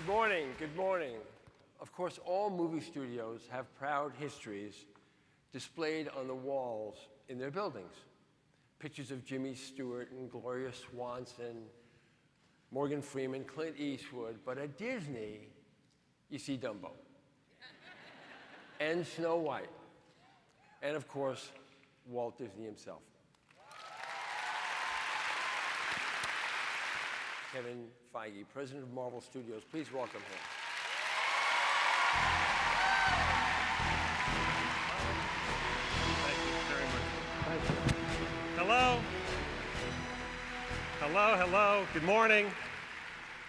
morning, good morning. Of course, all movie studios have proud histories displayed on the walls in their buildings. Pictures of Jimmy Stewart and Gloria Swanson, Morgan Freeman, Clint Eastwood, but at Disney, you see Dumbo. And Snow White. And of course, Walt Disney himself. Kevin Feige, president of Marvel Studios. Please welcome him. Thank you very much. Thank you. Hello. Hello, hello. Good morning.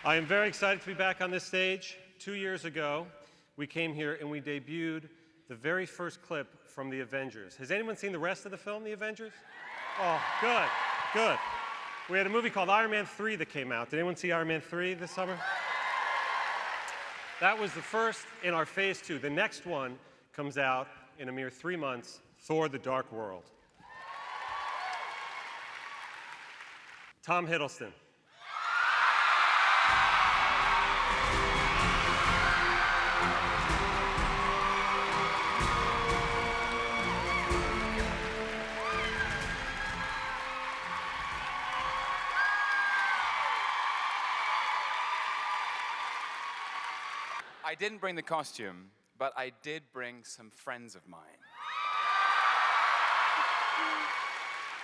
I am very excited to be back on this stage. 2 years ago, we came here and we debuted the very first clip from The Avengers. Has anyone seen the rest of the film, The Avengers? Oh, good, good. We had a movie called Iron Man 3 that came out. Did anyone see Iron Man 3 this summer? That was the first in our phase 2. The next one comes out in a mere 3 months, Thor: The Dark World. Tom Hiddleston. I didn't bring the costume, but I did bring some friends of mine.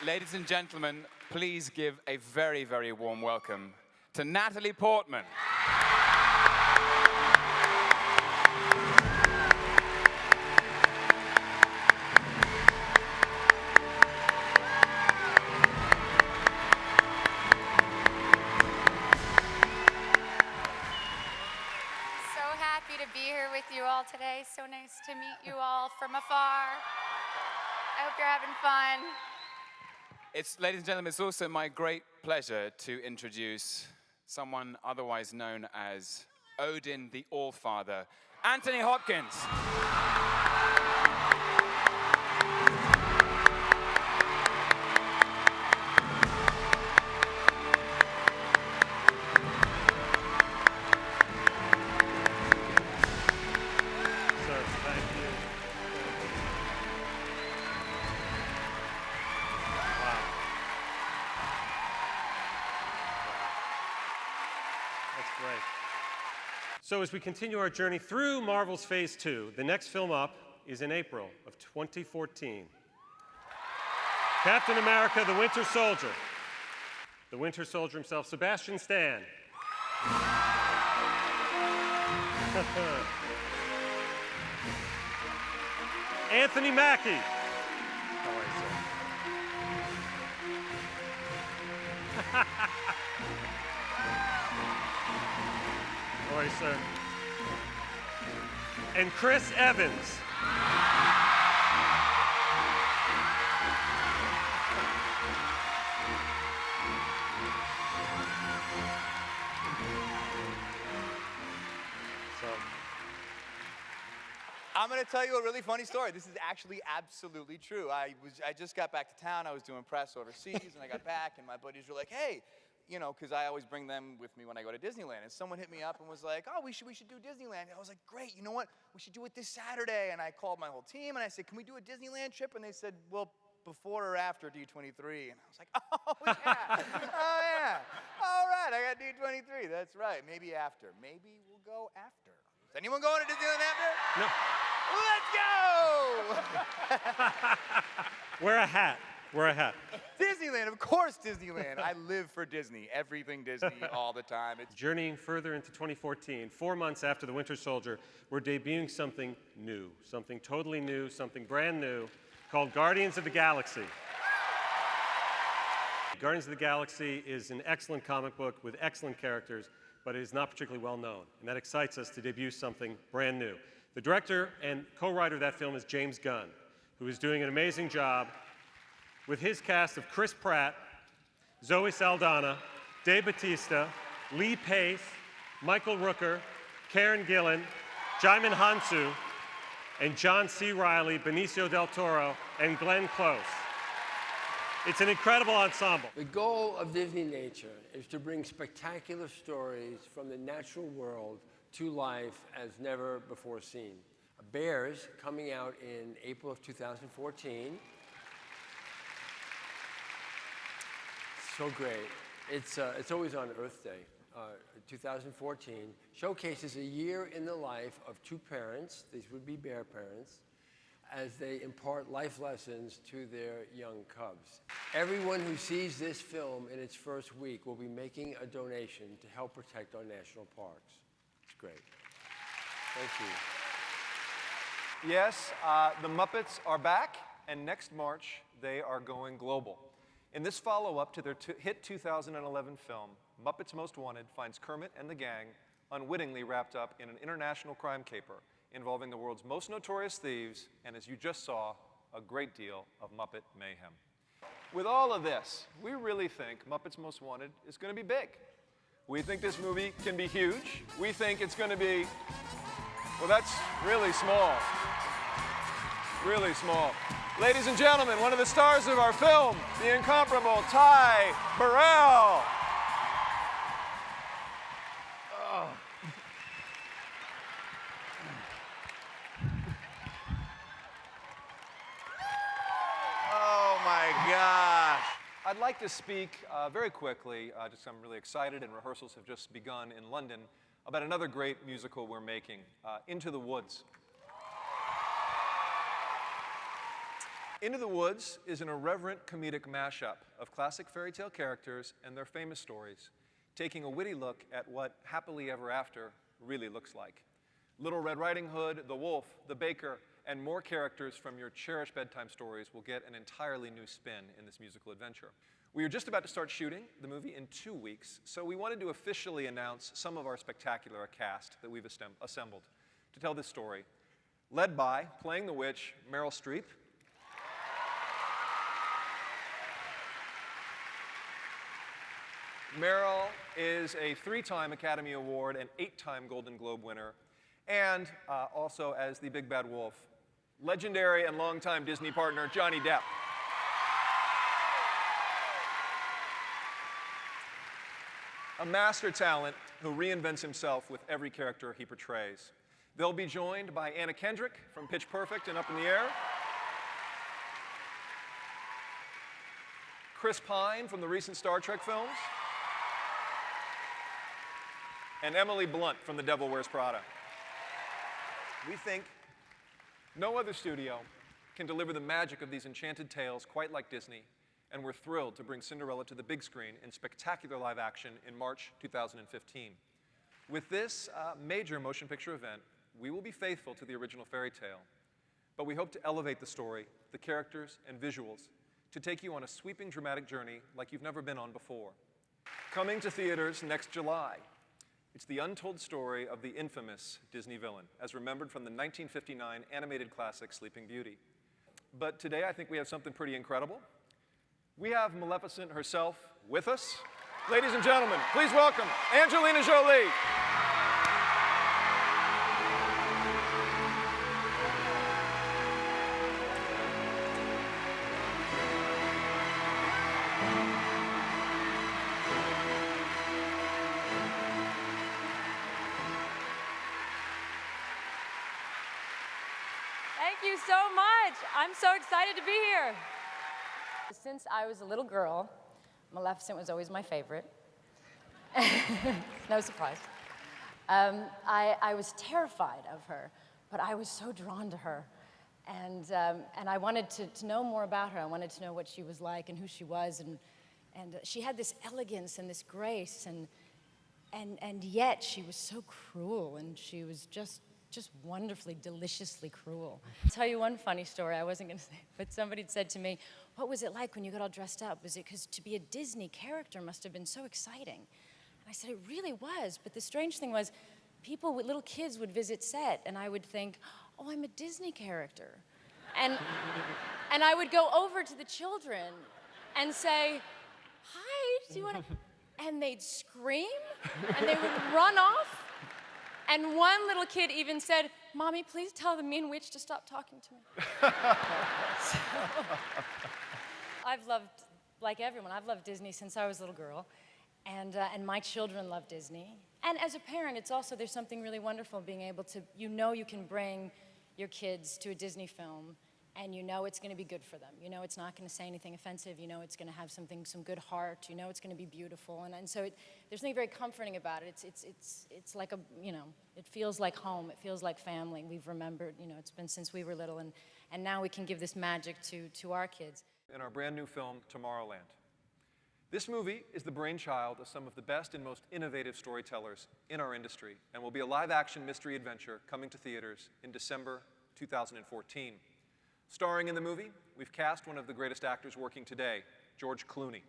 Ladies and gentlemen, please give a very, very warm welcome to Natalie Portman. Today. So nice to meet you all from afar. I hope you're having fun. Ladies and gentlemen, it's also my great pleasure to introduce someone otherwise known as Odin the All-Father, Anthony Hopkins. So as we continue our journey through Marvel's Phase 2, the next film up is in April of 2014. Captain America, the Winter Soldier. The Winter Soldier himself, Sebastian Stan. Anthony Mackie. How are you, sir? How are you, sir? And Chris Evans. I'm going to tell you a really funny story. This is actually absolutely true. I just got back to town. I was doing press overseas, and I got back, and my buddies were like, hey, you know, because I always bring them with me when I go to Disneyland. And someone hit me up and was like, oh, we should do Disneyland. And I was like, great, you know what? We should do it this Saturday. And I called my whole team, and I said, can we do a Disneyland trip? And they said, well, before or after D23? And I was like, oh, yeah. Oh, yeah. All right, I got D23. That's right. Maybe after. Maybe we'll go after. Is anyone going to Disneyland after? No. Let's go! Wear a hat. Wear a hat. Disneyland, of course Disneyland. I live for Disney. Everything Disney all the time. Journeying further into 2014, 4 months after The Winter Soldier, we're debuting something new, something totally new, something brand new, called Guardians of the Galaxy. Guardians of the Galaxy is an excellent comic book with excellent characters, but it is not particularly well known, and that excites us to debut something brand new. The director and co-writer of that film is James Gunn, who is doing an amazing job with his cast of Chris Pratt, Zoe Saldana, Dave Bautista, Lee Pace, Michael Rooker, Karen Gillan, Jaimin Hansu, and John C. Reilly, Benicio del Toro, and Glenn Close. It's an incredible ensemble. The goal of Disney Nature is to bring spectacular stories from the natural world to life as never before seen. Bears, coming out in April of 2014. So great. It's always on Earth Day. 2014 showcases a year in the life of two parents, these would be bear parents, as they impart life lessons to their young cubs. Everyone who sees this film in its first week will be making a donation to help protect our national parks. It's great. Thank you. Yes, the Muppets are back, and next March, they are going global. In this follow-up to their hit 2011 film, Muppets Most Wanted finds Kermit and the gang unwittingly wrapped up in an international crime caper involving the world's most notorious thieves, and as you just saw, a great deal of Muppet mayhem. With all of this, we really think Muppets Most Wanted is going to be big. We think this movie can be huge. We think it's going to be, well, that's really small. Really small. Ladies and gentlemen, one of the stars of our film, the incomparable Ty Burrell. Oh my gosh. I'd like to speak very quickly, just I'm really excited, and rehearsals have just begun in London, about another great musical we're making, Into the Woods. Into the Woods is an irreverent comedic mashup of classic fairy tale characters and their famous stories, taking a witty look at what happily ever after really looks like. Little Red Riding Hood, the wolf, the baker, and more characters from your cherished bedtime stories will get an entirely new spin in this musical adventure. We are just about to start shooting the movie in 2 weeks, so we wanted to officially announce some of our spectacular cast that we've assembled to tell this story, led by, playing the witch, Meryl Streep. Meryl is a 3-time Academy Award and 8-time Golden Globe winner, and also as the Big Bad Wolf, legendary and longtime Disney partner Johnny Depp. A master talent who reinvents himself with every character he portrays. They'll be joined by Anna Kendrick from Pitch Perfect and Up in the Air, Chris Pine from the recent Star Trek films, and Emily Blunt from The Devil Wears Prada. We think no other studio can deliver the magic of these enchanted tales quite like Disney, and we're thrilled to bring Cinderella to the big screen in spectacular live action in March 2015. With this major motion picture event, we will be faithful to the original fairy tale, but we hope to elevate the story, the characters, and visuals to take you on a sweeping dramatic journey like you've never been on before. Coming to theaters next July, it's the untold story of the infamous Disney villain, as remembered from the 1959 animated classic Sleeping Beauty. But today I think we have something pretty incredible. We have Maleficent herself with us. Ladies and gentlemen, please welcome Angelina Jolie. Thank you so much. I'm so excited to be here. Since I was a little girl, Maleficent was always my favorite. No surprise. I was terrified of her, but I was so drawn to her. And I wanted to know more about her. I wanted to know what she was like and who she was. And she had this elegance and this grace, and yet she was so cruel, and she was just wonderfully, deliciously cruel. I'll tell you one funny story. I wasn't going to say, but somebody had said to me, what was it like when you got all dressed up? Was it because to be a Disney character must have been so exciting? And I said, it really was. But the strange thing was, people with little kids would visit set, and I would think, oh, I'm a Disney character. And I would go over to the children and say, hi, do you want to? And they'd scream, and they would run off. And one little kid even said, Mommy, please tell the mean witch to stop talking to me. So, I've loved, like everyone, I've loved Disney since I was a little girl. And my children love Disney. And as a parent, it's also, there's something really wonderful being able to, you know you can bring your kids to a Disney film and you know it's going to be good for them. You know it's not going to say anything offensive. You know it's going to have some good heart. You know it's going to be beautiful. And so there's something very comforting about it. It's like a, you know, it feels like home. It feels like family. We've remembered, you know, it's been since we were little, and now we can give this magic to our kids. In our brand new film, Tomorrowland. This movie is the brainchild of some of the best and most innovative storytellers in our industry and will be a live-action mystery adventure coming to theaters in December 2014. Starring in the movie, we've cast one of the greatest actors working today, George Clooney.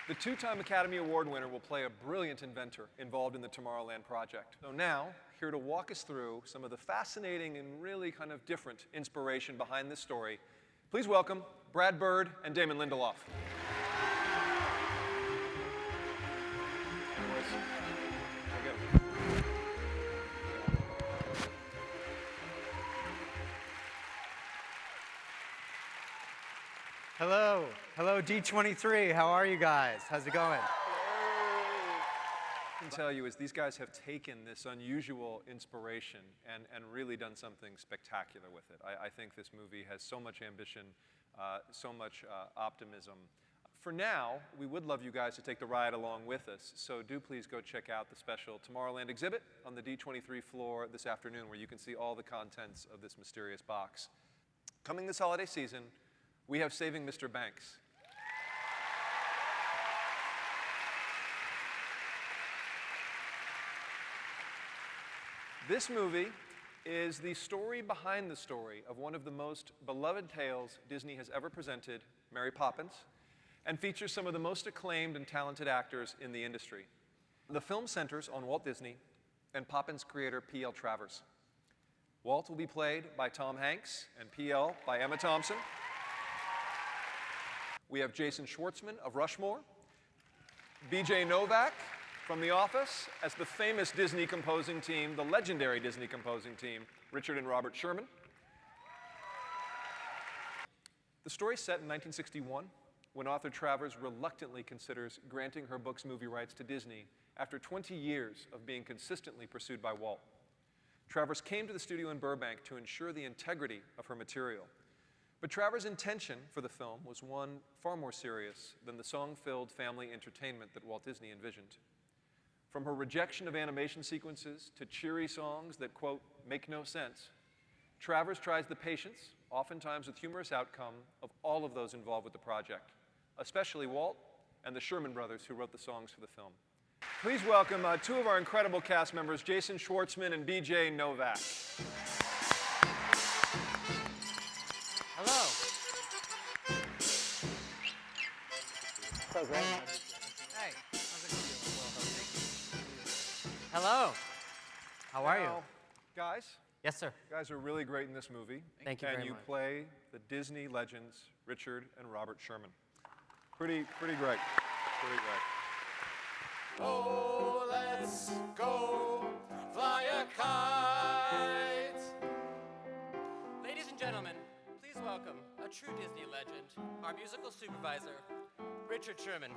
The two-time Academy Award winner will play a brilliant inventor involved in the Tomorrowland project. So now, here to walk us through some of the fascinating and really kind of different inspiration behind this story, please welcome Brad Bird and Damon Lindelof. Hello. Hello, D23. How are you guys? How's it going? I can tell you is these guys have taken this unusual inspiration and really done something spectacular with it. I think this movie has so much ambition, so much optimism. For now, we would love you guys to take the ride along with us, so do please go check out the special Tomorrowland exhibit on the D23 floor this afternoon, where you can see all the contents of this mysterious box. Coming this holiday season, we have Saving Mr. Banks. This movie is the story behind the story of one of the most beloved tales Disney has ever presented, Mary Poppins, and features some of the most acclaimed and talented actors in the industry. The film centers on Walt Disney and Poppins creator P.L. Travers. Walt will be played by Tom Hanks and P.L. by Emma Thompson. We have Jason Schwartzman of Rushmore, B.J. Novak from The Office as the famous Disney composing team, the legendary Disney composing team, Richard and Robert Sherman. The story is set in 1961, when author Travers reluctantly considers granting her book's movie rights to Disney after 20 years of being consistently pursued by Walt. Travers came to the studio in Burbank to ensure the integrity of her material. But Travers' intention for the film was one far more serious than the song-filled family entertainment that Walt Disney envisioned. From her rejection of animation sequences to cheery songs that, quote, make no sense, Travers tries the patience, oftentimes with humorous outcome, of all of those involved with the project, especially Walt and the Sherman brothers who wrote the songs for the film. Please welcome two of our incredible cast members, Jason Schwartzman and B.J. Novak. Hello. So great. Hey. How's it going? Hello. How are you? Now, guys, Yes, sir. you guys are really great in this movie. Thank you very And you much. play the Disney legends, Richard and Robert Sherman. Pretty great. Pretty great. Oh, let's go fly a kite. Ladies and gentlemen, please welcome a true Disney legend, our musical supervisor, Richard Sherman.